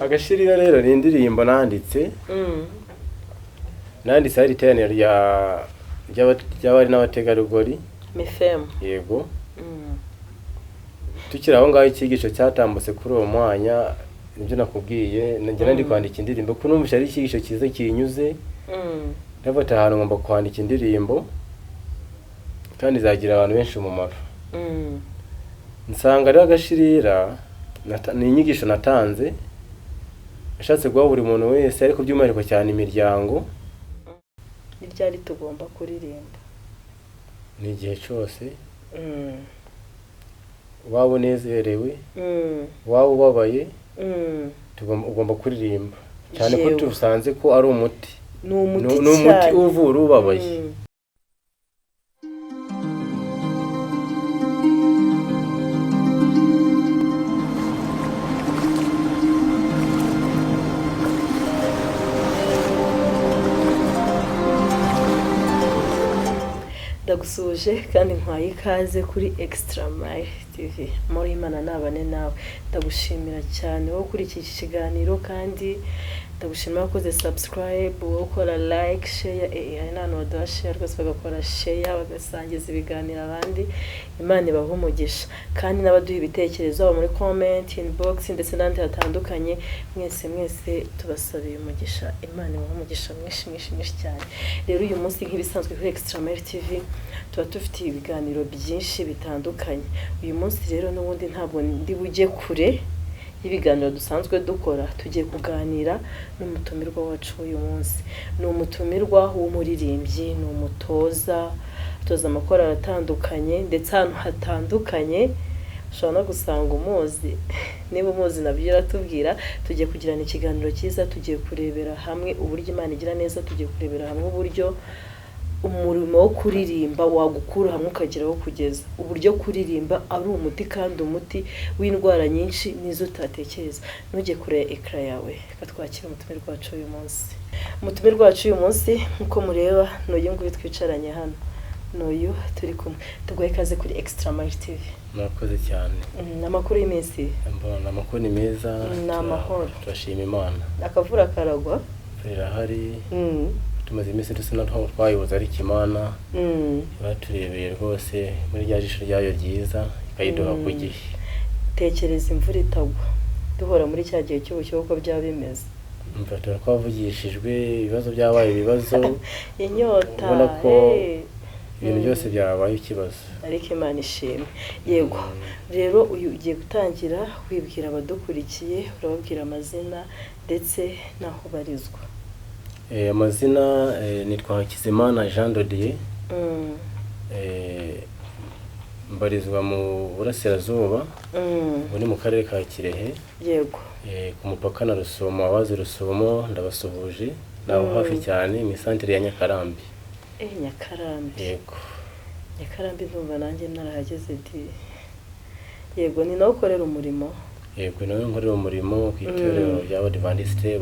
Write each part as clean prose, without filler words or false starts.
Agashirira rero ni indirimbo nanditse nanditse ari iteraniro ry'abari n'abategarugori Mifem. yego tukiri aho ngaho ikigisho cyatambutse kuri uwo mwanya nibyo nakubwiye nanjye ndi kwandika indirimbo kuko numvise ari ikigisho cyiza kinyuze ndafata ahantu ngomba kwandika indirimbo kandi zagira abantu benshi umumaro nsanga ari agashirira ni inyigisho natanze ashatse guha buri muntu wese ariko by'umwihariko cyane imiryango Iryari tugomba kuririmba ni igihe cyose waba unezerewe waba ubabaye ugomba kuririmba cyane ko tusanze ko ari umuti ni umuti uvura ubabaye Ndagusuje kandi nkwaye ikaze kuri Extra Mile TV. Muri Imana nabane nawe. Ndagushimira cyane wo kuri iki kiganiro kandi ndagushimira wakoze subscribe, ukora like, share, hari n'abantu baduha share rwose bagakora share bagasangiza ibiganiro abandi. Imana ibahe umugisha kandi n'abaduha ibitekerezo muri comment, inbox ndetse n'andi hatandukanye. Mwese tubasabiye umugisha. Imana ibahe umugisha mwinshi cyane. Rero uyu munsi nk'ibisanzwe kuri Extra Mile TV tuba dufite ibiganiro byinshi bitandukanye. Uyu munsi rero n'ubundi ntabwo ndi bujye kure ibiganiro dusanzwe dukora, tugiye kuganira n'umutumirwa wacu uyu munsi. Ni umutumirwa w'umuririmbyi, ni umutoza, atoza amakorali atandukanye ndetse ahantu hatandukanye. Ushobora no gusanga umuzi, niba umuzi nabyo uratubwira. Tugiye kugirana ikiganiro cyiza, tugiye kurebera hamwe uburyo Imana igira neza, tugiye kurebera hamwe uburyo umurimo wo kuririmba wagukura hamwe ukageraho kugeza, uburyo kuririmba ari umuti kandi umuti w'indwara nyinshi nizo utatekereza. Ntujye kure ekra yawe, katwakira umutumirwa wacu uyu munsi. Umutumirwa wacu uyu munsi nkuko mureba n'uyu nguyu twicaranye hano, n'uyu turi kumwe. Tugoye kaze kuri Extra Mile TV. Murakoze cyane. Amakuru y'iminsi? Mbona amakuru ni meza. N'amahoro. Turashima Imana. Akavura karagwa? Birahari. Tumaze iminsi dusa naho twayoboza ari Imana baturebeye rwose muri rya jisho ryayo ryiza ikayiduha ku gihe. Tekereza imvura itagwa duhora muri cya gihe cy'ubushyuhe uko byaba bimeze. Mfata twavugishijwe ibibazo byabaye ibibazo inyota ubona ko ibintu byose byabaye ikibazo ariko Imana ishimwe. Yego rero uyu ugiye gutangira wibwira abadukurikiye, urababwira amazina ndetse naho barizwa. Amazina nitwa Hakizimana Jean de Dieu. Mbarizwa mu Burasirazuba, muri mu karere ka Kirehe. Yego. Ku mupaka na Rusumo, abazi Rusumo ndabasuhuje, naho hafi cyane mu santere ya Nyakarambi. Nyakarambi. Yego. Nyakarambi ndumva nanjye narahageze di. Yego ni nawe ukorera umurimo. Yego nawe nkorera umurimo ku itorero ry'Abadiventiste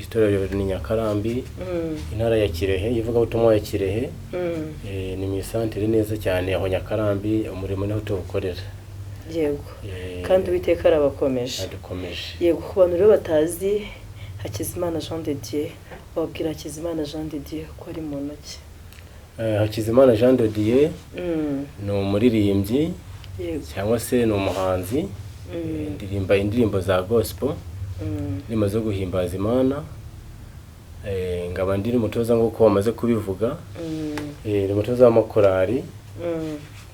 itorero ni Nyakarambi, intara ya Kirehe, ivuga ubutumwa ya Kirehe. Ni mu santere neza cyane aho Nyakarambi, umurimo niho tuwukorera. Yego. Kandi Uwiteka arabakomeje. Adukomeje. Yego, ku bantu rero batazi Hakizimana Jean de Dieu, wabwira Hakizimana Jean de Dieu ko ari mu ntoki. Hakizimana Jean de Dieu ni umuririmbyi cyangwa se ni umuhanzi. Ndirimba indirimbo za gospel, ndimo zo guhimbaza Imana. Ngaba ndiri mutoza nk'uko bamaze kubivuga. Ni mutoza w'amakorali.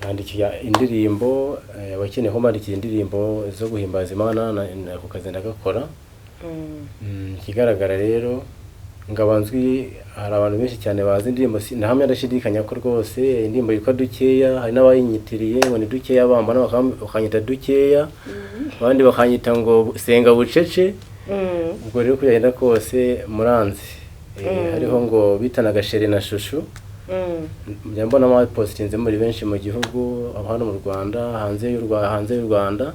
Nandikira indirimbo abakeneyeho mandikira indirimbo zo guhimbaza Imana ku kazi ndagakora. Kigaragara rero ngabanzwi hari abantu benshi cyane bazi indirimbo, nahamya ndashidikanya ko rwose indirimbo yitwa Dukeya, hari n'abayinyitiriye ngo ni Dukeya bambana bakanyita Dukeya, abandi bakanyita ngo Senga bucece. Ubwo rero kugenda kose muranzi. Hariho ngo bitana Gasheri na Shushu. Mbona ama postinze muri benshi mu gihugu, hano mu Rwanda, hanze y'u Rwanda.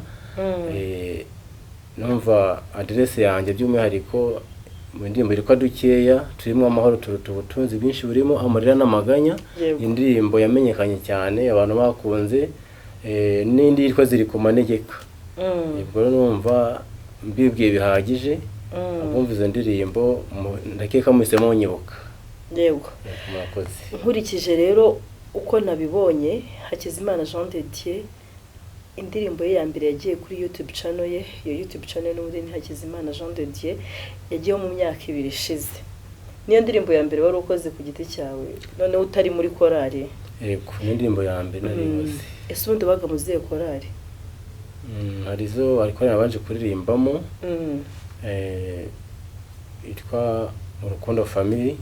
Numva adresse yanjye by'umwihariko mu ndirimbo yitwa Dukeya, turimo amahoro turuta ubutunzi bwinshi burimo amarira n'amaganya. Indirimbo yamenyekanye cyane abantu bakunze, n'indi yitwa Ziri ku manegeka. Ubwo numva mbibwiye bihagije abumva izo ndirimbo ndakeka muhise munyibuka. Yego. Murakoze. Nkurikije rero uko nabibonye Hakizimana Jean de Dieu indirimbo ye ya mbere yagiye kuri YouTube channel ye, iyo YouTube channel n'ubundi ni Hakizimana Jean de Dieu yagiye mu myaka 2 ishize. Niyo ndirimbo ya mbere wari ukoze ku giti cyawe none utari muri korali? Yego, ni indirimbo ya mbere naribuze. Ese ubundi baga muziye korali? Harizo ariko nabanje kuririmbamo itwa Urukundo Family.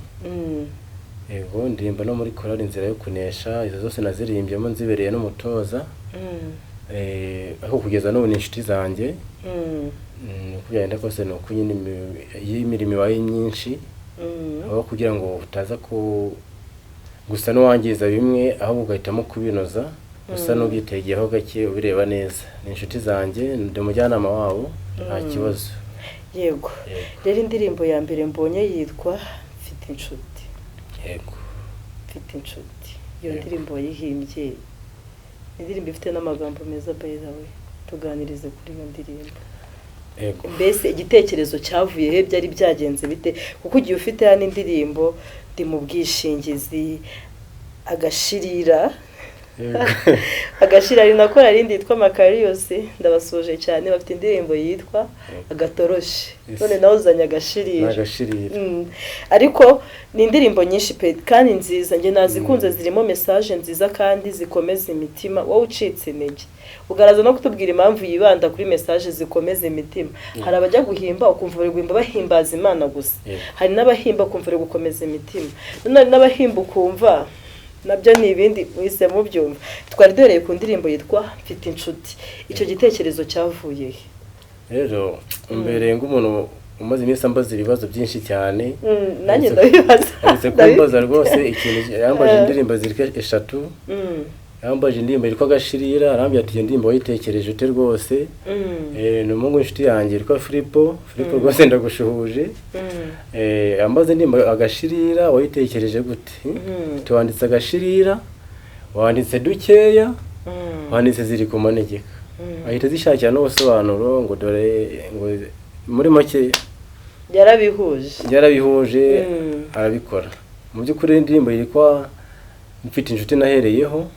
Yego, ndirimba no muri korali Inzira yo Kunesha, izo zose nazirimbyemo nzibereye n'umutoza. Aho kugeza n'ubu ni inshuti zanjye. Kugenda kose no kunyine imirimo ibaye myinshi. Aho kugira ngo utaza gusa no wangiza bimwe aho ugahitamo kubinoza gusa no bitegeyeho gake ubireba neza. Ni inshuti zanjye ndi mujyanama wabo nta kibazo. Yego. Rero indirimbo ya mbere mbonye yitwa Mfite Inshuti. Yego. Mfite Inshuti. Iyo ndirimbo yihimbye. Indirimbo ifite n'amagambo meza by the way. Tuganirize kuri iyo ndirimbo. Yego. Mbese igitekerezo cyavuye he byari byagenze bite kuko ugiye ufite ya ndirimbo ndi mu bwishingizi agashirira agashira ari nakora rindi yitwa Makariyose ndabasoje cyane bafite indirimbo yitwa Agatoroshi none nawe uzanya agashirira ariko ni indirimbo nyinshi pe kandi nziza nge nazikunze zirimo message nziza kandi zikomeza imitima wowe ucitse intege ugaraza no kutubwira impamvu yibanda kuri message zikomeza imitima hari abajya guhimba ukumva bari guhimba bahimbaza Imana gusa hari n'abahimba kumva bari gukomeza imitima none n'abahimba ukumva nabyo ni ibindi wise mu byumva twari doreye ku ndirimbo yitwa Mfite Inshuti icyo gitekerezo cyavuye rero mbere ng'umuntu umaze iminsi ambaza ibibazo byinshi cyane nanjye ndabibaza ndetse kumbaza rwose ikintu yambaje indirimbo zirika 3 yambaje indirimbo yitwa Agashirira arambye ati indirimbo wayitekereje ute rwose ni umungu inshuti yanjye yitwa Filipo rwose ndagushuhuje ambaze indirimbo Agashirira wayitekereje gute tuwanditse Agashirira wanditse dukeya wanditse ziri ku manegeka ahita zishakira no busobanuro ngo dore ngo muri make yarabihuje arabikora mu by'ukuri indirimbo yitwa Mfite Inshuti nahereyeho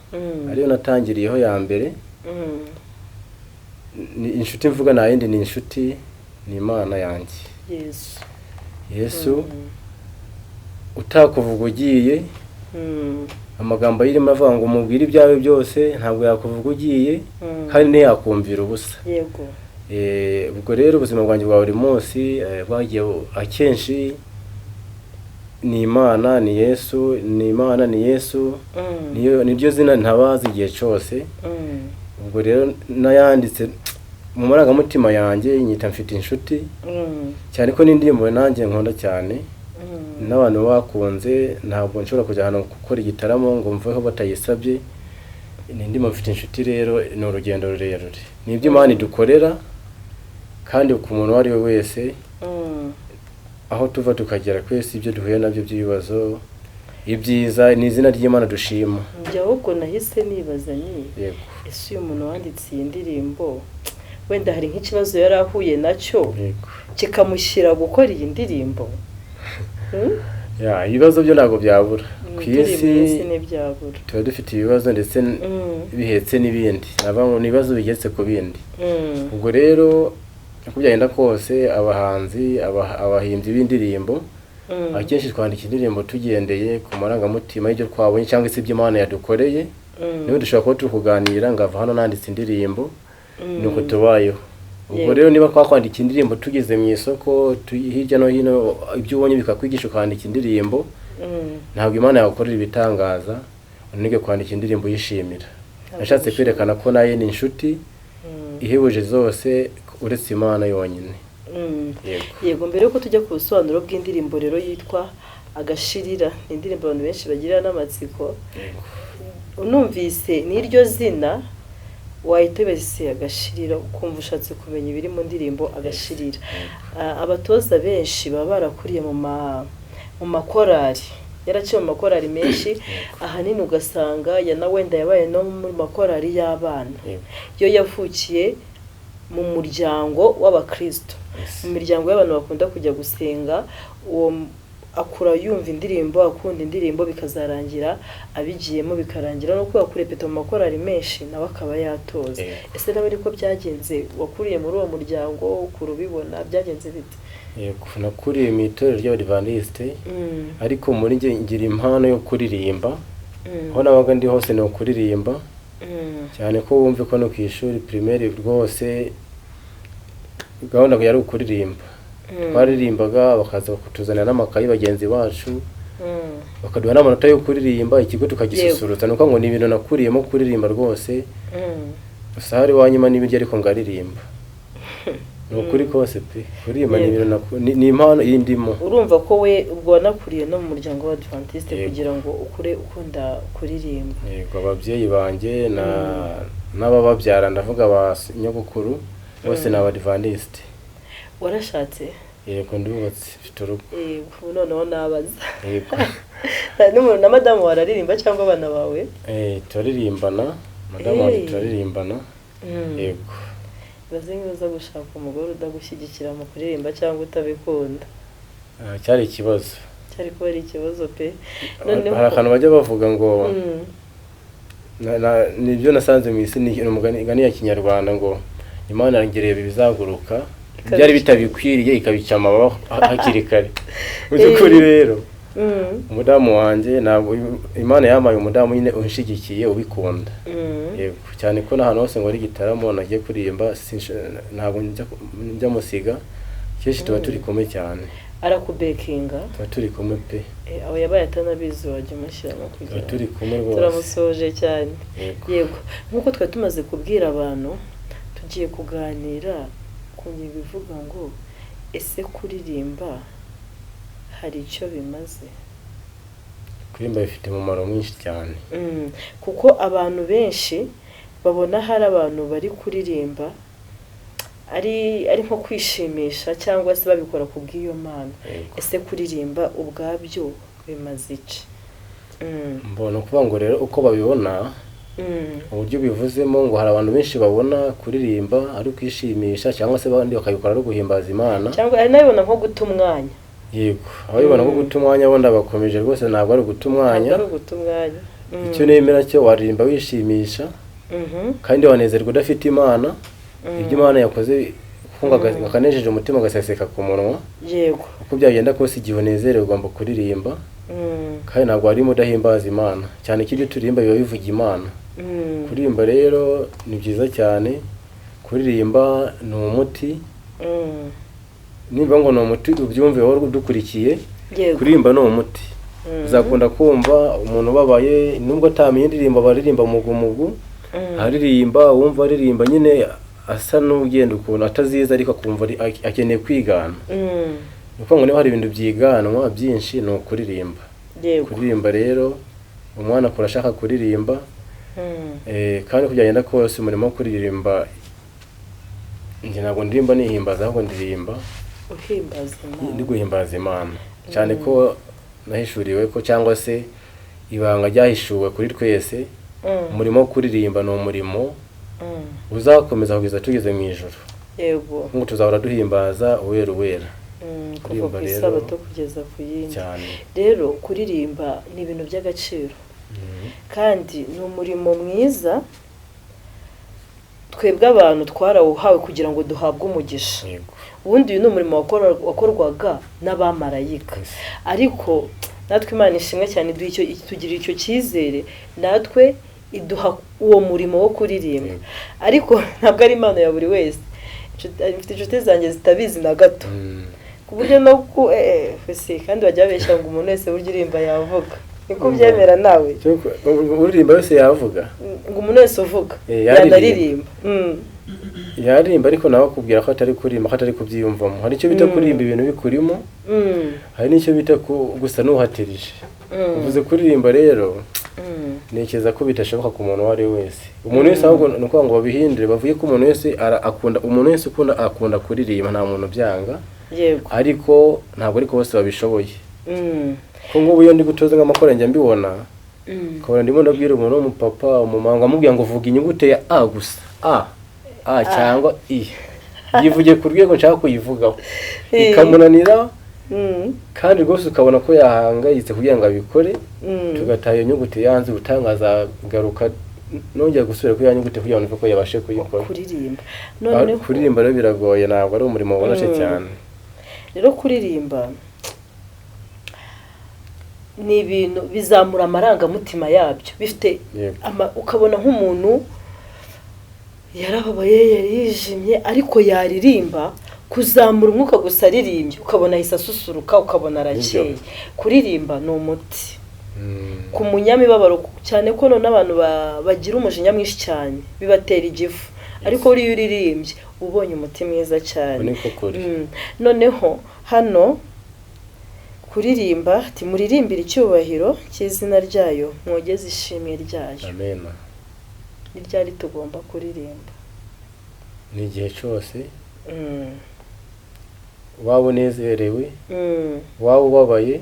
ariyo natangiriyeho ya mbere ni inshuti mvuga na yindi ni inshuti ni Imana yanjye Yesu utakuvuga ugiye amagambo yirimo avuga ngo umubwire ibyawe byose ntabwo yakuvuga ugiye kandi ne yakumvira ubusa yego ubwo rero ubuzima bwanjye bwa buri munsi bwagiye akenshi ni Imana ni Yesu ni Imana ni Yesu niryo zina ntabazi igihe cyose ubwo rero nayanditse mu marangamutima yanjye nyita Mfite Inshuti cyane ko n'indirimbo nanjye nkunda cyane n'abantu bakunze ntabwo nshobora kujya hano gukora igitaramo ngo mveho batayisabye n'indimo Mfite Inshuti rero ni urugendo rurerure ni ibyo Imana idukorera kandi ku muntu wari we wese aho tuva tukagera kwese ibyo duhuye nabyo by'ibibazo ibyiza ni izina ry'Imana dushima njya uko nahise nibaza ni ese uyu muntu wanditse iyi ndirimbo wenda hari nk'ikibazo yari ahuye nacyo kikamushyira gukora iyi ndirimbo ibibazo byo ntabwo byabura ku isi ntibyabura tuba dufite ibibazo ndetse bihetse n'ibindi ni ibibazo bigetse ku bindi ubwo rero uko byagenda kose abahanzi abahimbyi b'indirimbo akenshi twandika indirimbo tugendeye ku marangamutima y'ibyo twabonye cyangwa se ibyo Imana yadukoreye niba dushobora kuba turi kuganira ngava hano nanditse indirimbo nuko tubayeho ubwo rero niba twakwandika indirimbo tugeze mu isoko hirya no hino ibyo ubonye bikakwigisha kwandika indirimbo ntabwo Imana yagukorera ibitangaza unige kwandika indirimbo yishimira nashatse kwerekana ko naye ni inshuti ihebuje zose uretse Imana yonyine yego mbere yuko tujya ku busobanuro bw'indirimbo rero yitwa Agashirira ni indirimbo abantu benshi bagira n'amatsiko unumvise n'iryo zina wahitebese Agashirira ukumva ushatse kumenya ibiri mu ndirimbo Agashirira abatoza benshi baba barakuriye mu makorari yaraciye mu makorari menshi ahanini ugasanga ya na wenda yabaye no mu makorari y'abana yo yavukiye mu muryango w'abakristo, mu miryango y'abantu bakunda kujya gusenga, uwo akura yumva indirimbo, akunda indirimbo, bikazarangira abigiyemo, bikarangira no kuba kurepeta mu makorari menshi nawe akaba yatoza. Ese nawe ariko byagenze, wakuriye muri uwo muryango, kurubibona byagenze bite? Yego, nakuriye mu itorero ry'Abadiventiste, ariko muri njye ngira impano yo kuririmba, aho nabaga ndi hose no kuririmba, cyane ko wumve ko no ku ishuri primaire rwose gahunda yari ukuririmba. Twaririmbaga, bakaza kutuzanira n'amakayi bagenzi bacu, bakaduha n'amanota yo kuririmba, ikigo tukagisusurutsa. Nuko ngo ni ibintu nakuriyemo kuririmba rwose, gusa hari wanyuma n'ibiryo ariko ngaririmba. Nukuri kose pe, kuririmba ni ibintu ni impano y'indimo. Urumva ko we ubwo wanakuriye no mu muryango w'Abadiventiste kugira ngo ukure ukunda kuririmba. Yego, ababyeyi banjye n'abababyara ndavuga ba nyogokuru bose ni Abadiventiste. Warashatse? Yego, ndubatse mfite urugo. Yego, noneho nabaza. Yego. N'umuntu na madamu wararirimba cyangwa abana bawe? Turaririmbana, madamu wanjye turaririmbana. Yego. Baze nkiza gushaka umugore udagushyigikira mu kuririmba cyangwa utabikunda. Cyari ikibazo. Cyari kuba ari ikibazo pe. Noneho hari akantu bajya bavuga ngo nibyo nasanze mu isi, ni umugani ya Kinyarwanda ngo Imana yangereye bizaguruka, byari bitabikwiriye ikabica amababa hakiri kare. By'ukuri rero umudamu wanjye ntabwo Imana yamaye umudamu nyine unshigikiye ubikunda. Yego, cyane ko n'ahantu hose ngo ari gitaramo nagiye kuririmba, ntabwo njya musiga, kenshi tuba turi kumwe cyane. Arakubekinga? Tuba turi kumwe pe. Aho yabaye atanabizi wajya umushyiramo kugira. Tuba turi kumwe rwose. Turamusoje cyane. Yego, nk'uko twari tumaze kubwira abantu, tugiye kuganira ku ngingo ivuga ngo ese kuririmba hari icyo bimaze? Kuririmba bifite umumaro mwinshi cyane. Kuko abantu benshi babona hari abantu bari kuririmba ari nko kwishimisha cyangwa se babikora ku bw'iyo mana. Ese kuririmba ubwabyo bimaze iki? Mbona kuvuga ngo rero uko babibona, uburyo bivuzemo ngo hari abantu benshi babona kuririmba ari kwishimisha cyangwa se abandi bakabikora ari guhimbaza Imana, cyangwa ari nabibona nko guta umwanya. Yego, ababibona nko guta umwanya bonda bakomeje rwose, ntabwo ari guta umwanya. Icyo nemera cyo waririmba wishimisha, kandi wanezerwa udafite Imana, ibyo Imana yakoze akanejeje umutima ugaseseka ku munwa. Yego, uko byagenda kose igihe unezerewe ugomba kuririmba, kandi ntabwo harimo udahimbaza Imana, cyane ko ibyo turirimba biba bivuga Imana. Kuririmba rero ni byiza cyane, kuririmba ni umuti. Niba ngo ni umuti ubyumve wowe udukurikiye, kuririmba ni umuti. Uzakunda kumva umuntu ubabaye, nubwo atamenye indirimbo baririmba mugumu, aririmba wumva aririmba nyine asa n'ugenda ukuntu ataziza, ariko akumva akeneye kwigana. Nuko ngo niba hari ibintu byiganwa byinshi ni ukuririmba. Kuririmba rero umwana akura ashaka kuririmba, kandi uko byagenda kose umurimo wo kuririmba, njye ntabwo ndirimba nihimbaza, ahubwo ndirimba ndi guhimbaza Imana, cyane ko nahishuriwe ko cyangwa se ibanga ryahishuwe kuri twese. Umurimo wo kuririmba ni umurimo uzakomeza kugeza tugeze mu ijuru. Yego, ngo tuzahora duhimbaza uwera uwera. Kuririmba rero isabato kugeza ku yindi. Cyane rero kuririmba ni ibintu by'agaciro, kandi ni umurimo mwiza twebwe abantu twarawuhawe kugira ngo duhabwe umugisha. Ubundi uyu ni umurimo wakorwaga n'abamarayika, ariko natwe Imana ishimwe cyane tugira icyo cyizere, natwe iduha uwo murimo wo kuririmba. Ariko ntabwo ari impano ya buri wese. Mfite inshuti zanjye zitabizi na gato, ku buryo no kandi bajya babeshya ngo umuntu wese burya uririmba yavuga. Niko byemera nawe? Uririmba wese yavuga? Ngo umuntu wese uvuga yanaririmba. Yaririmba, ariko nawe akubwira ko atari kuririmba, ko atari kubyiyumvamo. Hari icyo bita kuririmba ibintu bikurimo, hari n'icyo bita gusa n'uhatirije. Uvuze kuririmba rero, ntekereza ko bitashoboka ku muntu uwo ari we wese. Umuntu wese ahubwo ni ukuvuga ngo babihindure, bavuye ko umuntu wese akunda kuririmba, nta muntu byanga. Yego, ariko ntabwo ariko bose babishoboye. Ko ngubu iyo ndi gutoza nk'amakora njya mbibona, ukabona ndimo ndabwira umuntu w'umupapa, umumanga, amubwira ngo vuga inyuguti ya A gusa, cyangwa i yivuge ku rwego nshaka kuyivugaho ikamunanira kandi rwose ukabona ko yahangayitse kugira ngo abikore tugataha iyo nyuguti yanze gutangaza garuka nongera gusubira kuri ya nyuguti kugira ngo ko yabashe kuyikora kuririmba rero biragoye ntabwo ari umurimo woroshye cyane rero kuririmba ni ibintu bizamura amarangamutima yabyo bifite ukabona nk'umuntu yarababaye yarijimye ariko yaririmba kuzamura umwuka gusa aririmbye ukabona ahise asusuruka ukabona arakeye kuririmba ni umuti ku munyamibabaro cyane ko none abantu bagira umujinya mwinshi cyane bibatera igifu ariko uriyo uririmbye ubonye umuti mwiza cyane noneho hano kuririmba timuririmbira icyubahiro cy'izina ryayo mwogeze ishimwe ryayo amen ni ryari tugomba kuririmba ni igihe cyose waba unezerewe waba ubabaye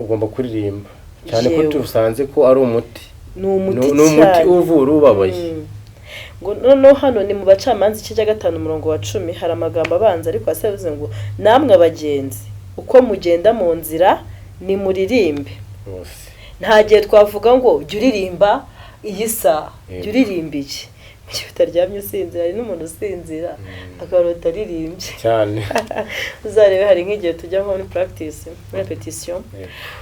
ugomba kuririmba cyane ko tusanze ko ari umuti ni umuti uvura ubabaye ngo noneho hano ni mu bacamanza igice cya 5:10 hari amagambo abanza ariko asavuze ngo namwe abagenzi uko mugenda mu nzira ni muririmbe nta gihe twavuga ngo jya uririmba iyi saha jya uririmba iki mu gihe utaryamye usinzira hari n'umuntu usinzira akarota aririmbye cyane uzarebe hari nk'igihe tujya nko muri practice muri repetition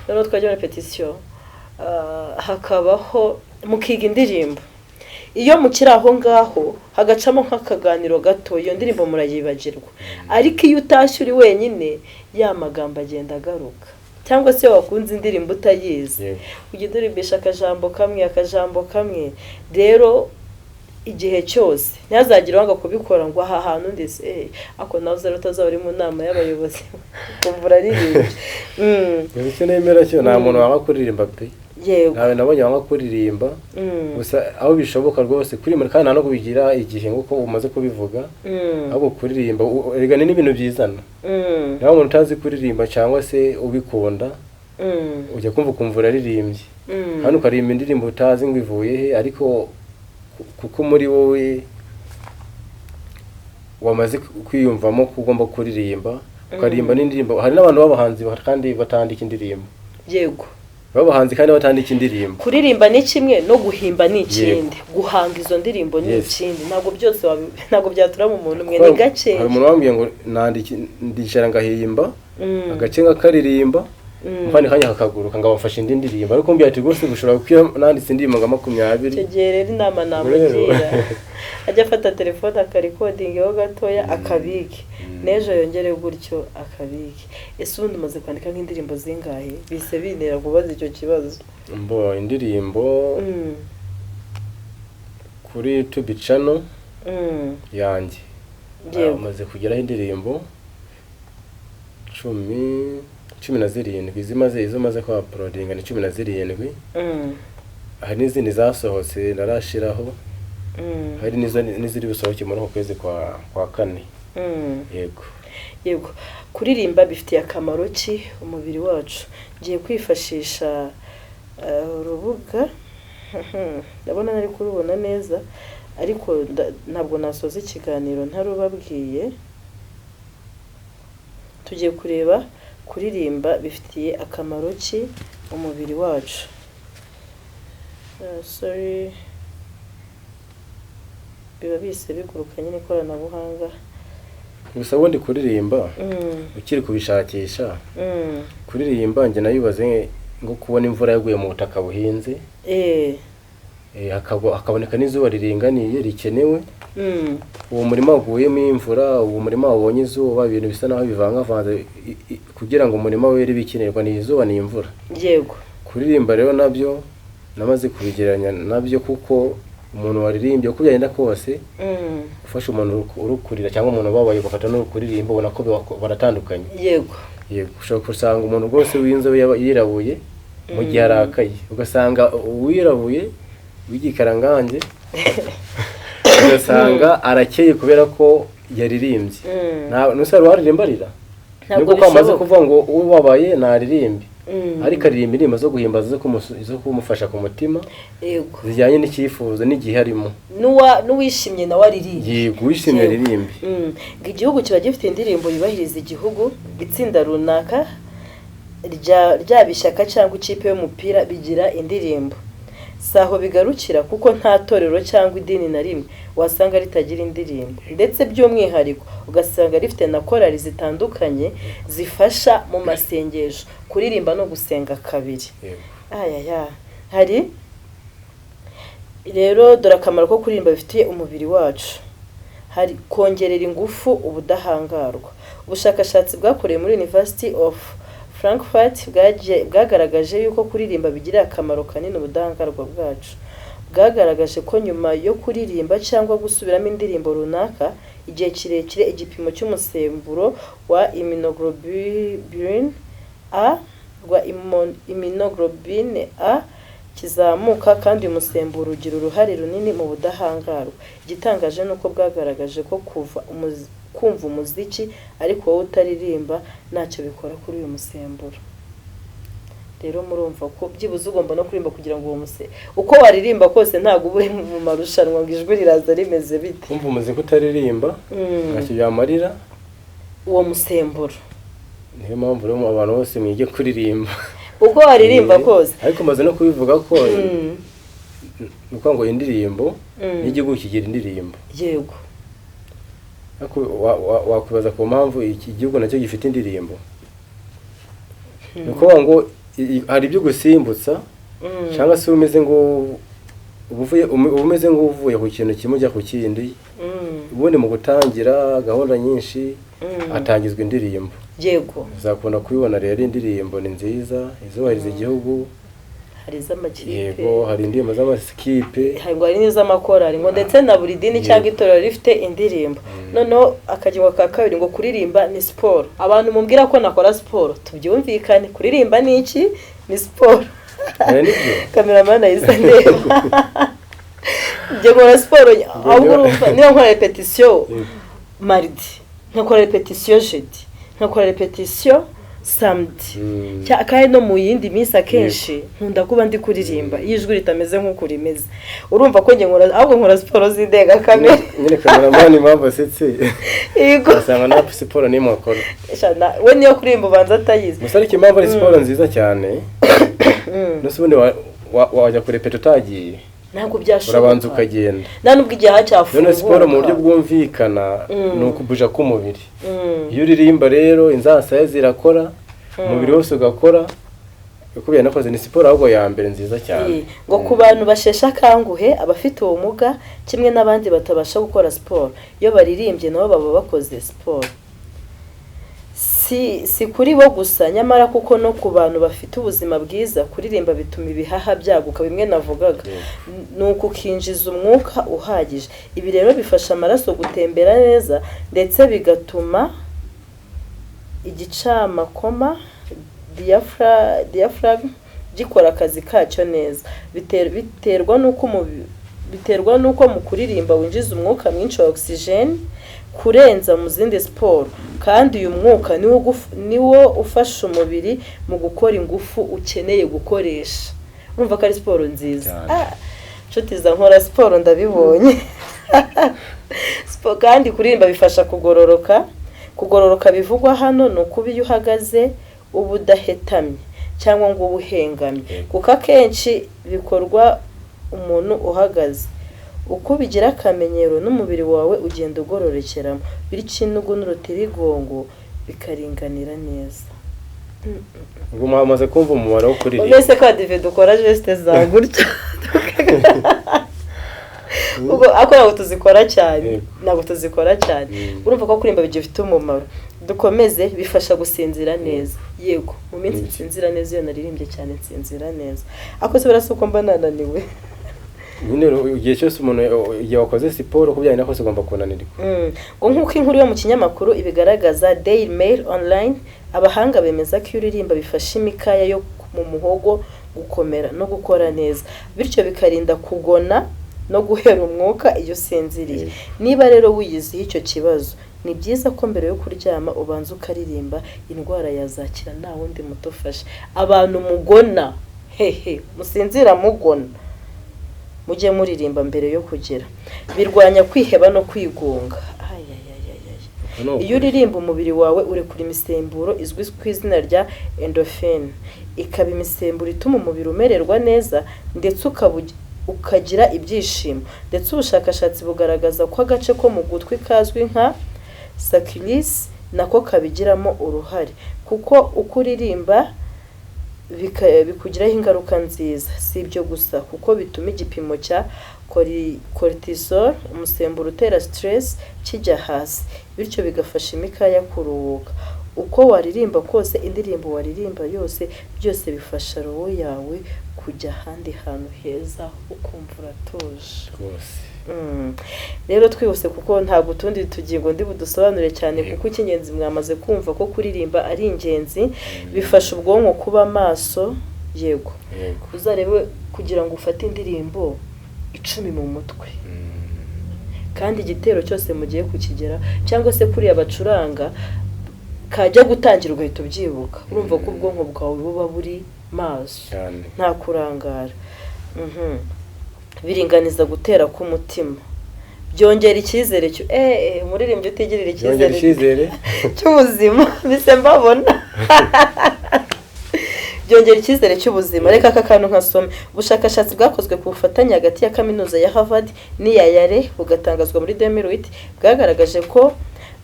noneho twajya muri repetition hakabaho mukiga indirimbo iyo mukiri aho ngaho hagacamo nk'akaganiro gato iyo ndirimbo murayibagirwa ariko iyo utashye uri wenyine ya magambo agenda agaruka cyangwa se wakunze indirimbo utayizi ugenda urimbisha akajambo kamwe rero igihe cyose ntihazagira wanga kubikora ngo aha hantu ndetse ako nawe uzari utazaba uri mu nama y'abayobozi kumvura ririmbye icyo nemera cyo nta muntu wanga kuririmba pe yego nawe nabonye wanga kuririmba gusa aho bishoboka rwose kuririmba kandi no kubigira igihe nguko umaze kubivuga ahubwo kuririmba erega ni ibintu byizana nawe umuntu utazi kuririmba cyangwa se ubikunda ujya kumva uraririmbye hano ukaririmba indirimbo utazi ngo ivuye he ariko kuko muri wowe wamaze kwiyumvamo ko ugomba kuririmba ukaririmba n'indirimbo hari n'abantu b'abahanzi kandi batandika indirimbo yego babahanzi kandi batandika indirimbo kuririmba ni kimwe no guhimba ni ikindi guhanga izo ndirimbo ni ikindi ntabwo byose ntabwo byatura mu muntu umwe ni gake hari umuntu wambwiye ngo ndicara ngahimba agace ngakaririmba mfani kanya kakaguruka ngabafasha indi ndirimbo ariko mbya ati gose gushobora kuko nanditse indirimbo nga 20 tegerera inama namugira ajya afata telefone akarecording yo gatoya akabike nejo yongere gutyo akabike ese ubundi umaze kwandika nk'indirimbo zingahe bise binera kubaza icyo kibazo mbo indirimbo kuri YouTube channel yanjye amaze kugeraho indirimbo 17 zimaze izo maze kwa uploading ni 17 hari n'izindi zasohotse narashiraho hari n'iziri busohoke muri ukwezi kwa kane yego kuririmba bifitiye akamaro ki umubiri wacu ngiye kwifashisha urubuga ndabona nari kurubona neza ariko ntabwo nasoza ikiganiro ntarubabwiye tugiye kureba kuririmba bifitiye akamaro ki umubiri wacu biba bise biguruka nyine ikoranabuhanga gusa ubundi kuririmba ukiri kubishakisha kuririmba njye nayubaze ngo kubona imvura yaguye mu butaka buhinze hakaboneka n'izuba riringaniye rikenewe uwo murima waguyemo imvura uwo murima wabonye izuba ibintu bisa naho bivangavanze kugira ngo umurima were bikenerwa ni izuba ni imvura yego kuririmba rero nabyo namaze kubigeranya nabyo kuko umuntu waririmbye uko byagenda kose ufasha umuntu urukurira cyangwa umuntu babaye gufata no kuririmba ubona ko baratandukanye yego ushobora gusanga umuntu rwose w'inzobe yirabuye mu gihe arakaye ugasanga uwirabuye w'igikaranganje ugasanga arakeye kubera ko yaririmbye nusari waririmba rira nubwo kwamaze kuvuga ngo ubabaye naririmbe ariko aririmba indirimbo zo guhimbaza zo kumufasha ku mutima yego zijyanye n'icyifuzo n'igihe arimo n'uwishimye nawe aririmba yego wishimye aririmbe ngo igihugu kiba gifite indirimbo yubahiriza igihugu itsinda runaka ryaba ishyaka cyangwa ikipe y'umupira bigira indirimbo saho bigarukira kuko nta torero cyangwa idini na rimwe wasanga ritagira indirimbo ndetse by'umwihariko ugasanga rifite na korali zitandukanye zifasha mu masengesho kuririmba no gusenga kabiri hari rero dore akamaro ko kuririmba bifitiye umubiri wacu hari kongerera ingufu ubudahangarwa ubushakashatsi bwakorewe muri University of Frankfurt bwagaragaje yuko kuririmba bigira akamaro kanini ubudahangarwa bwacu bwagaragaje ko nyuma yo kuririmba cyangwa gusubiramo indirimbo runaka igihe kirekire igipimo cy'umusemburo wa immunoglobulin A kizamuka kandi umusemburo ugira uruhare runini mu budahangarwa igitangaje nuko bwagaragaje ko kumva umuziki ariko wowe utaririmba ntacyo bikora kuri uyu musemburo rero murumva ko byibuze ugomba no kuririmba kugira ngo uwo uko waririmba kose ntabwo ube mu marushanwa ngo ijwi riraza rimeze bite kumva umuziki utaririmba ntacyo byamarira uwo musemburo niyo mpamvu rero abantu bose mwige kuririmba uko waririmba kose ariko maze no kubivuga ko nuko ngo indirimbo n'igihugu kigira indirimbo yego wakwibaza ku mpamvu iki gihugu nacyo gifite indirimbo nuko ngo hari ibyo gusimbutsa cyangwa se umeze nk'uvuye ku kintu kimwe ujya ku kindi ubundi mu gutangira gahunda nyinshi hatangizwa indirimbo yego uzakunda kubibona rero indirimbo ni nziza izubahiriza igihugu hari iz'amakipe yego hari indirimbo z'amasikipe hari n'iz'amakorali ngo ndetse na buri dini cyangwa itorero rifite indirimbo noneho akagingo ka kabiri ngo kuririmba ni siporo abantu mumbwira ko nakora siporo tubyumvikane kuririmba ni iki ni siporo kameramani ayisa ndeba njye nkora siporo niyo nkora repetisiyo maridi nkakora repetisiyo jedi nkakora repetisiyo samedi kandi no mu yindi minsi akenshi nkunda kuba ndi kuririmba iyo ijwi ritameze nk'uko rimeze urumva ko njye nkora siporo z'indenga kamere nyine kameramani impamvu asetse ugasanga nta siporo n'imwe akora we niyo kuririmba ubanza atayizi gusa ariko impamvu ari siporo nziza cyane nose ubundi wajya kurepeta utagiye ntabwo byashoboka urabanza ukagenda nta nubwo igihe hacyafunguka none siporo mu buryo bwumvikana ni ukubuja k'umubiri iyo uririmba rero inzasaya zirakora umubiri wose ugakora ukubye nakoze ni siporo ahubwo ya mbere nziza cyane ngo ku bantu bashesha akanguhe abafite ubumuga kimwe n'abandi batabasha gukora siporo iyo baririmbye nabo baba bakoze siporo si kuri bo gusa nyamara kuko no ku bantu bafite ubuzima bwiza kuririmba bituma ibihaha byaguka bimwe navugaga ni ukukinjiza umwuka uhagije ibi rero bifasha amaraso gutembera neza ndetse bigatuma igicamakoma diaphragm gikora akazi kacyo neza biterwa n'uko mu kuririmba winjiza umwuka mwinshi wa oxygen kurenza mu zindi siporo kandi uyu mwuka niwo ufasha umubiri mu gukora ingufu ukeneye gukoresha urumva ko ari siporo nziza nshuti za nkora siporo ndabibonye kandi kuririmba bifasha kugororoka bivugwa hano ni ukuba iyo uhagaze uba udahetamye cyangwa ngo uba uhengamye kuko akenshi bikorwa umuntu uhagaze uko bigira akamenyero n'umubiri wawe ugenda ugororokeramo bityo inugu n'urutirigongo bikaringanira neza ngo mwamaze kumva umumaro wo kuririmba mbese ko adive dukora geste za gutya ubwo ntabwo tuzikora cyane urumva ko kuririmba bigifite umumaro dukomeze bifasha gusinzira neza yego mu minsi nsinzira neza iyo naririmbye cyane nsinzira neza ako se barasuko mba nananiwe nyine igihe cyose umuntu igihe wakoze siporo kubyanye nako ugomba kunanirwa ngo nk'uko inkuru yo mu kinyamakuru ibigaragaza Daily Mail Online abahanga bemeza ko iyo uririmba bifasha imikaya yo mu muhogo gukomera no gukora neza bityo bikarinda kugona no guhera umwuka iyo usinziriye niba rero wiyiziho icyo kibazo ni byiza ko mbere yo kuryama ubanza ukaririmba indwara yazakira nta wundi mutufashe. Abantu mugona hehe musinzira mugona mujye muririmba mbere yo kugera. Birwanya kwiheba no kwigunga. Iyo uririmba umubiri wawe urekura imisemburo izwi ku izina rya endorphine, ikaba imisemburo ituma umubiri umererwa neza ndetse ukagira ibyishimo. Ndetse ubushakashatsi bugaragaza ko agace ko mu gutwi kazwi nka sacris nako kabigiramo uruhare, kuko uko uririmba bikugiraho ingaruka nziza. Si ibyo gusa kuko bituma igipimo cya cortisol, umusemburo utera stress, kijya hasi, bityo bigafasha imikaya kuruhuka. Uko waririmba kose, indirimbo waririmba yose, byose bifasha roho yawe kujya ahandi hantu heza ukumva uratuje rwose. Rero twihuse kuko ntabwo utundi tugingo ndi budusobanure cyane, kuko icy'ingenzi mwamaze kumva ko kuririmba ari ingenzi. Bifasha ubwonko kuba maso. Yego uzarebe kugira ngo ufate indirimbo 10 mu mutwe, kandi igitero cyose mugiye kukigera cyangwa se kuri abacuranga kajya gutangira ugahita ubyibuka. Urumva ko ubwonko bwawe buba buri maso nta kurangara. Biringaniza gutera k'umutima, byongera icyizere umuririmbyi utigirira icyizere cy'ubuzima. Bise mbabona byongera icyizere cy'ubuzima. Reka aka kantu nkasome. Ubushakashatsi bwakozwe ku bufatanye hagati ya kaminuza ya Harvard n'iya Yale bugatangazwa muri 2008 bwagaragaje ko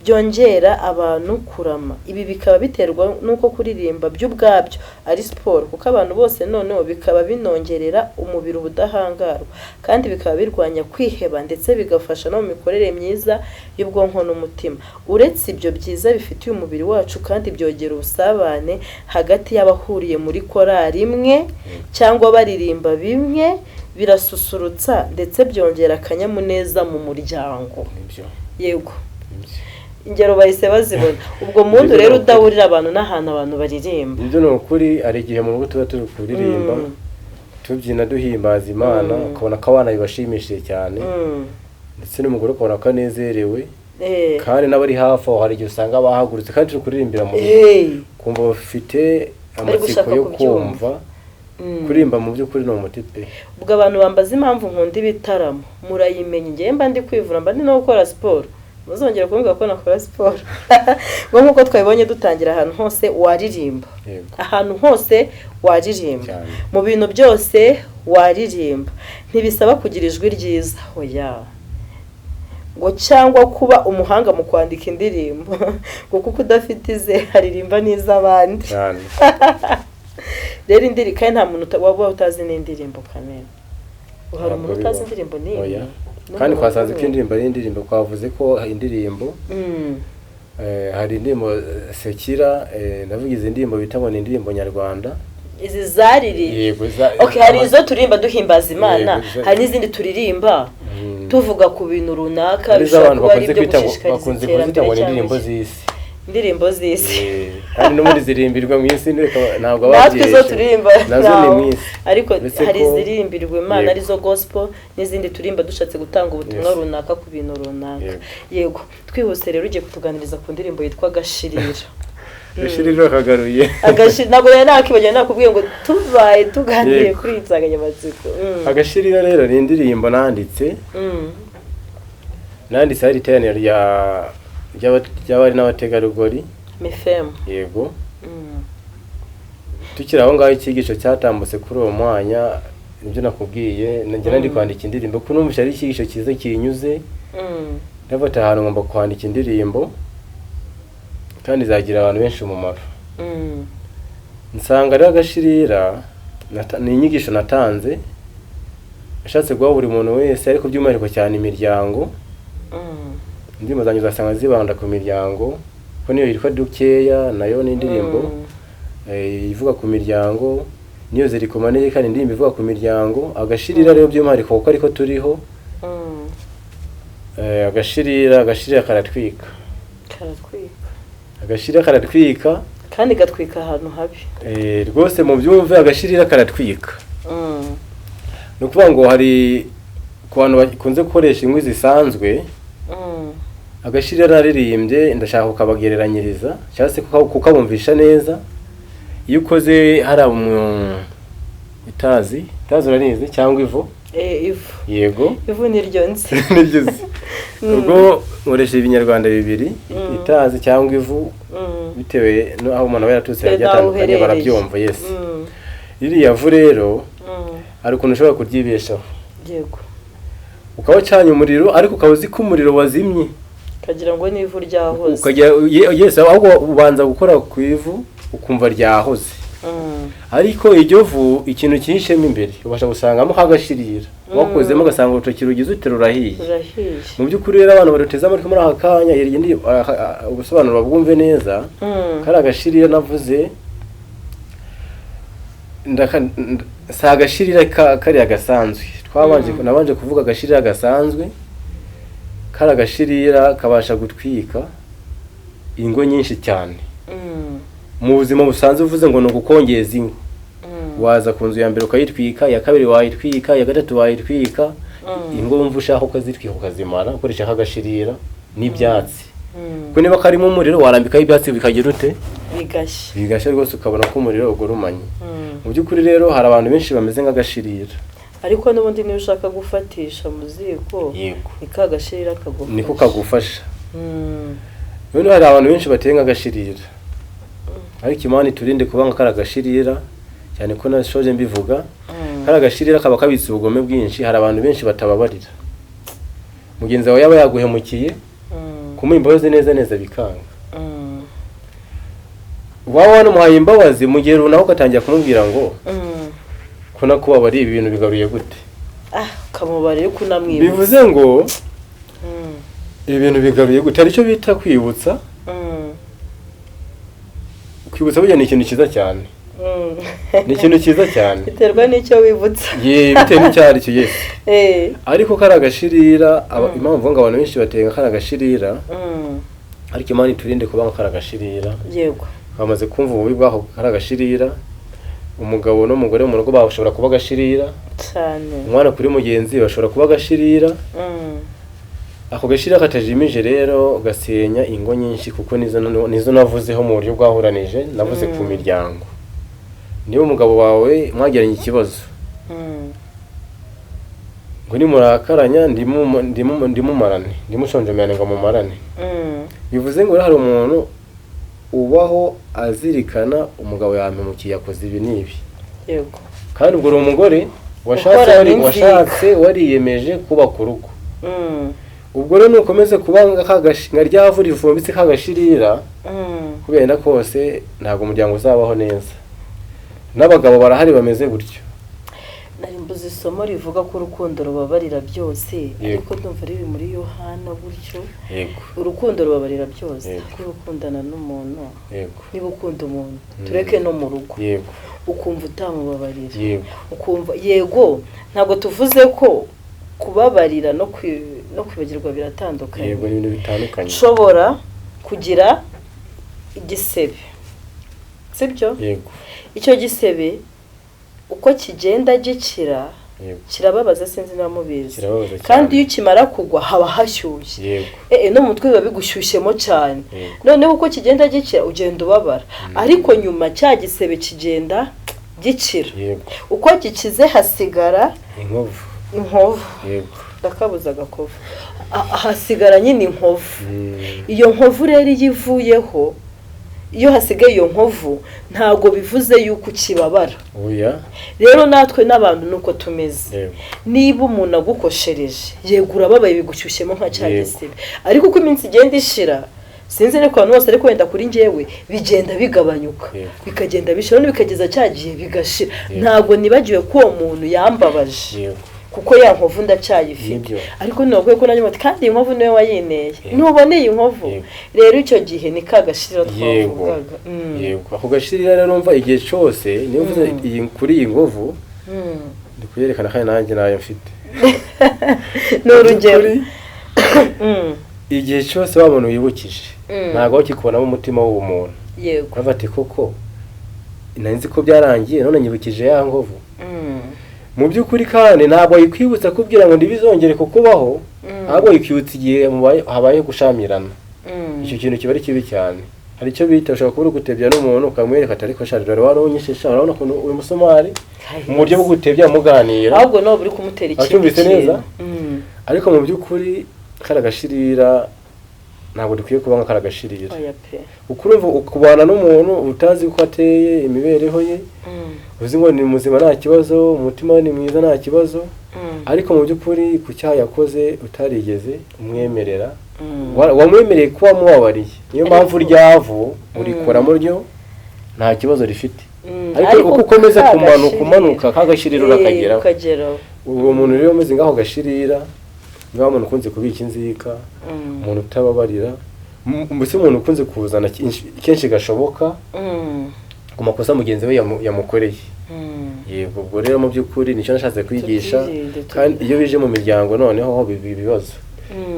byongera abantu kurama. Ibi bikaba biterwa nuko kuririmba by'ubwabyo ari siporo, kuko abantu bose noneho bikaba binongerera umubiri ubudahangarwa, kandi bikaba birwanya kwiheba ndetse bigafasha no mu mikorere myiza y'ubwonko n'umutima. Uretse ibyo byiza bifitiye umubiri wacu, kandi byongera ubusabane hagati y'abahuriye muri korali imwe cyangwa baririmba bimwe, birasusurutsa ndetse byongera akanyamuneza mu muryango. Yego ingero bahise bazibona. Ubwo muntu rero udahurira abantu n'ahantu abantu baririmba. Ibyo ni ukuri. Ari igihe mu rugo tuba turi kuririmba tubyina duhimbaza Imana, ukabona ko abana bibashimishije cyane, ndetse n'umugore ukabona ko anezerewe, kandi n'abari hafi aho hari igihe usanga bahagurutse kandi turi kuririmbira mu rugo, kumva bafite amatsiko yo kumva. Kuririmba mu by'ukuri ni umuti pe. Ubwo abantu bambaza impamvu nkunda ibitaramo murayimenye. Ngiye mba ndi kwivura, mba ndi no gukora siporo. Muzongera kuvuga ko nakora siporo. Ngo nkuko twabibonye dutangira, ahantu hose waririmba, ahantu hose waririmba, mu bintu byose waririmba. Ntibisaba kugira ijwi ryiza oya, ngo cyangwa kuba umuhanga mu kwandika indirimbo, ngo kuko udafite ize haririmba n'iz'abandi. Rero indirimbo kandi nta muntu waba utazi n'indirimbo kamere. Uhari umuntu utazi indirimbo n'imwe. Kandi twasanze ko indirimbo ari indirimbo. Twavuze ko indirimbo hari indirimbo sekira, navugize indirimbo bita ngo ni indirimbo nyarwanda. Izi zaririye. Okay, hari izo turirimba duhimbaza Imana, hari n'izindi turirimba tuvuga ku bintu runaka bishaka kuba ari byo gushishikariza iterambere. Indirimbo z'isi. Indirimbo z'isi. Kandi no muri zirimbirwa mu isi ntabwo abagiye. Natwe zo turirimba nazo ni mu isi. Ariko hari zirimbirwa Imana arizo gospel, n'izindi turimba dushatse gutanga ubutumwa runaka ku bintu runaka. Yego twihuse rero ugiye kutuganiriza ku ndirimbo yitwa Gashirira. Gashirira kagaruye. Ntabwo rero nakibajya nakubwiye ngo tubaye tuganiriye kuri insanganyamatsiko. Agashirira rero ni indirimbo nanditse. Nanditse ari iteraniro ry'abari n'abategarugori Mifem. Yego. Tukira aho ngaho ikigisho cyatambutse kuri uwo mwanya, nibyo nakubwiye, nanjye ndi kwandika indirimbo kuko numvise ari ikigisho cyiza kinyuze. Ndafata ahantu ngomba kwandika indirimbo kandi zagira abantu benshi umumaro. Nsanga rero Agashirira ni inyigisho natanze, ashatse guha buri muntu wese, ariko by'umwihariko cyane imiryango. Indirimbo zanjye uzasanga zibanda ku miryango, ko niyo yitwa Dukeya, nayo ni indirimbo ivuga ku miryango. Niyo ziri kumaneye kandi indirimbo ivuga ku miryango. Agashirira rero by'umwihariko kuko ariko turiho. Agashirira karatwika. Agashirira karatwika kandi gatwika ahantu habi. Rwose mu byumve agashirira karatwika. Nukuvuga ngo hari ku bantu bakunze gukoresha inkwi zisanzwe, agashirira naririmbye ndashaka kukabagereranyiriza cyangwa se kukabumvisha neza. Iyo ukoze hari itazi uranizi cyangwa ivu? Ivu. Yego. Ivu niryo nzi. Niryo nzi. Ubwo nkoresha ibinyarwanda bibiri, itazi cyangwa ivu, bitewe no aho umuntu aba yaratutse yatandukanye barabyumva. Yes. Iriya vu rero ari ukuntu ushobora kuryibeshaho. Yego. Ukabacanya umuriro ariko ukabuzi ko umuriro wazimye. Kagira ngo n'ivu ryahoze. Ukajya yes ahubwo ubanza gukora ku ivu ukumva ryahoze. Ariko iryo vu ikintu cyinshemo imbere ubasha gusangamo hagashirira. Wakozemo gasanga urutoki rugize uterurahiye. Mu by'ukuri rero abantu baruteza amatwi muri aka kanya yindi ubusobanuro babwumve neza. Kari agashirira navuze sagashirira kari agasanzwe. Nabanje kuvuga agashirira gasanzwe. Kari agashirira kabasha gutwika ingo nyinshi cyane. Mu buzima busanzwe uvuze ngo no gukongeza ingo. Waza ku nzu ya mbere ukayitwika, ya kabiri wayitwika, ya gatatu wayitwika, ingo wumva ushaka ukazitwika ukazimara ukoresha agashirira n'ibyatsi. Kuko niba karimo umuriro warambikaho ibyatsi bikagira ute? Bigashya rwose ukabona ko umuriro ugurumanye. Mu by'ukuri rero hari abantu benshi bameze nk'agashirira. Ariko n'ubundi niba ushaka gufatisha mu ziko ikagashirira kagufasha. Niko kagufasha. None hari abantu benshi bateye nk'agashirira. Ariko Imana turinde kuba nka karagashirira cyane ko nashoje mbivuga. Karagashirira kaba kabitse ubugome bwinshi, hari abantu benshi batababarira. Mugenzi wawe yaba yaguhemukiye kumuha imbabazi neza bikanga. Wawe n'umuhaye imbabazi mu gihe runaka ugatangira kumubwira ngo ko nakubabariye ibintu bigaruye gute? Kamubariye ko namwibuza. Bivuze ngo ibintu bigaruye gute aricyo bita kwibutsa. Kwibutsa burya ni ikintu cyiza cyane. Ni ikintu cyiza cyane. Biterwa n'icyo wibutsa. Bitewe n'icyo ari cyo yes. Ariko karagashirira impamvu ngo abantu benshi batenga karagashirira. Ariko Imana turinde kuba nka karagashirira. Yego. Bamaze kumva ububi bwaho karagashirira. Umugabo n'umugore mu rugo bashobora kuba gashirira cyane. Umwana kuri mugenzi bashobora kuba gashirira. Ako gashirira katajimije rero gasenya ingo nyinshi kuko nizo navuzeho mu buryo bwahuranije navuze ku miryango. Niba umugabo wawe mwagiranye ikibazo ngo ni murakaranya ndimumarane ndimushonjomyane ngo mumarane. Bivuze ngo hari umuntu ubaho azirikana umugabo yampemukiye yakoze ibi n'ibi. Yego. Kandi ubwo umugore washatse wariyemeje kuba ku rugo. Ubwo rero nukomeze kubanga kagashinga ryavu rivumbitse kagashirira kubera kose ntago umuryango uzabaho neza. N'abagabo barahari bameze gutyo. Nari mbuze isomo rivuga ko urukundo rubabarira byose ariko ndumva riri muri Yohana gutyo. Yego. Urukundo rubabarira byose ko urukundana n'umuntu. Yego. Niba ukunda umuntu tureke no mu rugo. Yego. Ukumva utamubabarira. Yego. Ukumva yego ntago tuvuze ko kubabarira no kwibagirwa biratandukanye. Yego ni ibintu bitandukanye. Ushobora kugira igisebe. Sibyo? Yego. Icyo gisebe uko kigenda gikira kirababaza sinzi namubizi. Kandi iyo kimara kugwa haba hashyushye. No mutwe biba bigushyushyemo cyane. Noneho uko kigenda gikira ugenda ubabara. Ariko nyuma cya gisebe kigenda gikira. Uko gikize hasigara inkovu. Ndakabuza gakovu. Hasigara nyine inkovu. Iyo nkovu rero yivuyeho iyo hasigaye iyo nkovu ntago bivuze yuko ukibabara. Rero natwe n'abantu nuko tumeze. Niba umuntu agukoshereje yegura babaye bigushyushyemo nka cyagisebe. Ariko uko iminsi igenda ishira sinzi ne kwa nose ariko wenda kuri ngewe bigenda bigabanyuka. Bikagenda bishira bikageza cyagiye bigashira. Ntago nibagiwe ko uwo muntu yambabaje. Kuko ya nkovu ndacyayifite ariko nubwo ko nanyo kandi inkovu niwe wayineye nuboneye inkovu rero icyo gihe ni kagashirira twavugaga. Yego ako gashirira rero umva igihe cyose niyo uvuze iyi kuri iyi nkovu ndikuyerekana kandi nanjye nayo mfite n'urugero igihe cyose wabona uyibukije ntago ukikubonamo umutima w'uwo muntu. Yego kuva ati koko nanzi ko byarangiye none nyibukije ya nkovu. Mu by'ukuri kandi ntabwo yikwibutsa kubwira ngo ndibizongere kukubaho ahubwo ikiutse igihe habaye gushamirana. Icyo kintu kiba ari kibi cyane. Hari icyo bita ushobora kuba uri gutebya n'umuntu ukamwereka atari ko sharira wari unyishisha urabona ko uyu musomari mu buryo bwo gutebya muganira ahubwo no buri kumutera ikintu neza. Ariko mu by'ukuri karagashirira ntabwo dukwiye kuba karagashirira. Ukurumva ukubana n'umuntu utazi uko ateye imibereho ye uzi ngo ni muzima nta kibazo umutima we ni mwiza nta kibazo ariko mu by'ukuri ku cyaha yakoze utarigeze umwemerera wamwemereye kuba mwabariye niyo mpamvu ryavu urikoramo ryo nta kibazo rifite. Ariko uko ukomeza kumanuka kagashirira urakageraho. Uwo muntu rero umeze ngaho gashirira niba umuntu ukunze kubika inzika umuntu utababarira mbese umuntu ukunze kuzana kenshi gashoboka ku makosa mugenzi we yamukoreye. Yego ubwo rero mu by'ukuri nicyo nashatse kwigisha kandi iyo bije mu miryango noneho ho bibazo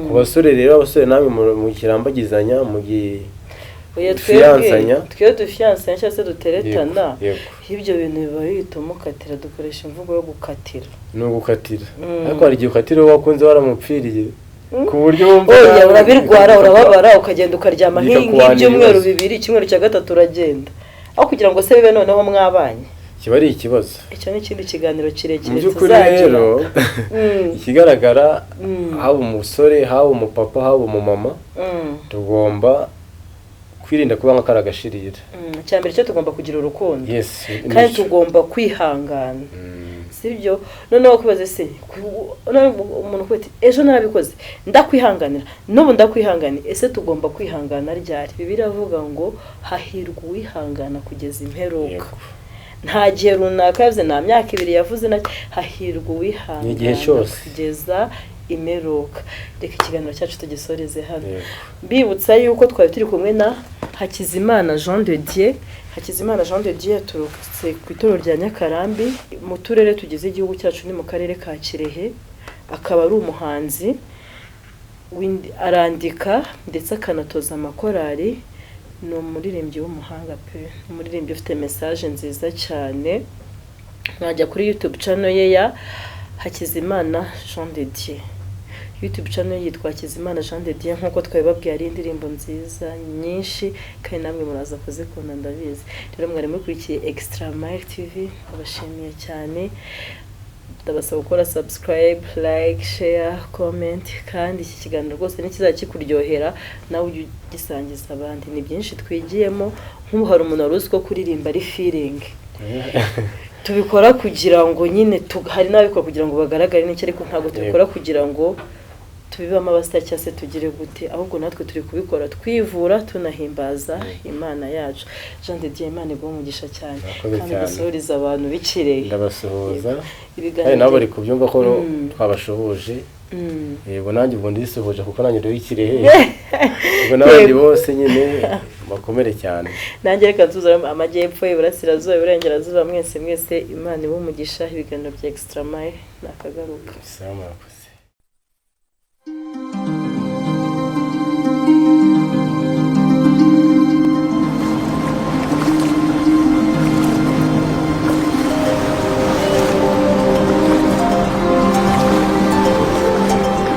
ku basore rero abasore namwe mu kirambagizanya mu fiyansanya twe dufiyansanya cyangwa se duteretana ibyo bintu biba bituma ukatira dukoresha imvugo yo gukatira no gukatira ariko hari igihe ukatira wakunze waramupfiriye ku buryo wumva urabirwara urababara ukagenda ukaryama nk'ibyumweru bibiri icyumweru cya gatatu uragenda aho kugira ngo se bibe noneho mwabanye kiba ari ikibazo. Icyo ni ikindi kiganiro kirekire tuzagira. Ikigaragara haba umusore haba umupapa haba umumama tugomba kwirinda kuba nk'akaragashirira. Cyambere cyo tugomba kugira urukundo kandi tugomba kwihangana. Sibyo noneho kwibaze se umuntu kwete ejo narabikoze ndakwihanganira n'ubu ndakwihanganira ese tugomba kwihangana ryari? Bibiliya avuga ngo hahirwa uwihangana kugeza imperuka. Nta gihe runaka yavuze nta myaka 2 yavuze hahirwa uwihangana kugeza imeruka. Reka ikiganiro cyacu tugisoreze hano mbibutsa yuko twari turi kumwe na Hakizimana Jean de Dieu. Hakizimana Jean de Dieu turutse ku itorero rya Nyakarambi mu turere tugize igihugu cyacu ni mu karere ka Kirehe. Akaba ari umuhanzi arandika ndetse akanatoza amakorari. No muririmbyi w'umuhanga pe umuririmbyi ufite message nziza cyane. Mwajya kuri YouTube channel ye ya Hakizimana Jean de Dieu. YouTube channel yitwa Hakizimana Jean de Dieu nkuko twabibabwiye ari indirimbo nziza nyinshi kandi namwe muraza kuzikunda ndabizi. Rero mwari mukurikiye Extra Mile TV abashimiye cyane. Ndabasaba gukora subscribe, like, share, comment kandi iki kiganiro rwose nikizakikuryohera nawe ugisangiza abandi. Ni byinshi twigiyemo nk'ubu hari umuntu waruzi ko kuririmba ari feeling. Tubikora kugira ngo nyine hari nabikora kugira ngo bagaragare n'icyo ariko ntago tubikora kugira ngo tubibamo abasita cyase tugire gute ahubwo natwe turi kubikora twivura tunahimbaza Imana yacu. Jean de Dieu Imana igumugisha cyane kandi gusohoriza abantu bikireye. Ndabasuhuza kandi nabo bari kubyumva ko twabashoboje. Yego nanjye ubundi ndisohoje kuko nanjye do ikirehe ubwo nabandi bose nyine bakomere cyane. Nanjye reka tuza amajyepfo y'Iburasirazuba y'Iburengerazuba mwese Imana ibumugisha. Ibiganiro bya Extra Mile nakagaruka. Sama.